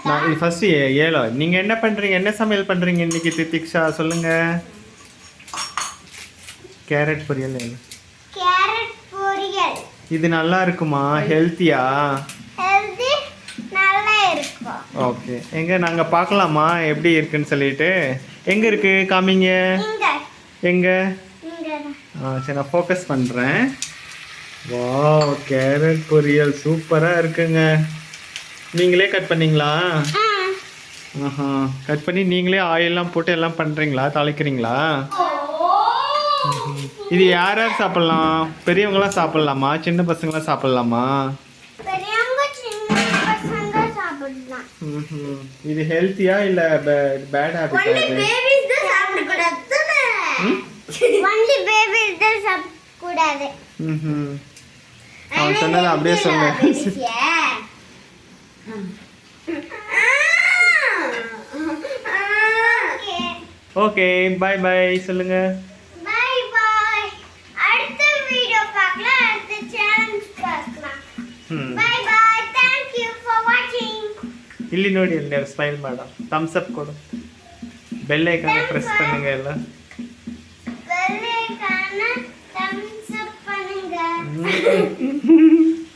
நான் ஃபர்ஸ்ட் ஏழோ நீங்க என்ன பண்றீங்க, என்ன சமையல் பண்றீங்க இன்னைக்கு திதிக்ஷா சொல்லுங்க. கேரட் பொரியல். கேரட் பொரியல் இது நல்லா இருக்குமா, ஹெல்த்தியா? ஹெல்தி நல்லா இருக்கும். ஓகே, எங்க நாங்க பார்க்கலாமா எப்படி இருக்குன்னு சொல்லிட்டு? எங்க இருக்கு காமிங்க. இங்க எங்க? இங்க சரி நான் ஃபோக்கஸ் பண்றேன். வாவ், கேரட் பொரியல் சூப்பரா இருக்குங்க. நீங்களே கட் பண்ணீங்களா? ஆஹா, கட் பண்ணி நீங்களே ஆயிலெலாம் போட்டு எல்லாம் பண்ணுறீங்களா, தாளிக்கிறீங்களா? இது யார் யார் சாப்பிட்லாம்? பெரியவங்களாம் சாப்பிட்லாமா, சின்ன பசங்களாம் சாப்பிட்லாமா? பெரியவங்க சின்ன பசங்க சாப்பிடலாம். இது ஹெல்த்தியா இல்லை பேட் ஹேபிட்டா ஒன்லி இது? பேபிஸ் தான் சாப்பிட கூடாது. ஒன்லி பேபிஸ் தான் சாப்பிட கூடாது. அவன் சொன்னதை அப்படியே சொல்லு. ஓகே, பை பை சொல்லுங்க. Bye bye. அடுத்த வீடியோ பார்க்கலாம், அடுத்த சேலஞ்ச் பார்க்கலாம். Bye bye. Thank you for watching. ಇಲ್ಲಿ ನೋಡಿ, ಇಲ್ಲಿ ಸ್ಮೈಲ್ ಮಾಡ, ಥಮ್ಸ್ ಅಪ್ ಕೊಡು, ಬೆಲ್ ಐಕಾನ್ ಪ್ರೆಸ್ பண்ணுங்க எல்லாம். ಬೆಲ್ ಐಕಾನ್ ಥಮ್ಸ್ ಅಪ್ பண்ணுங்க.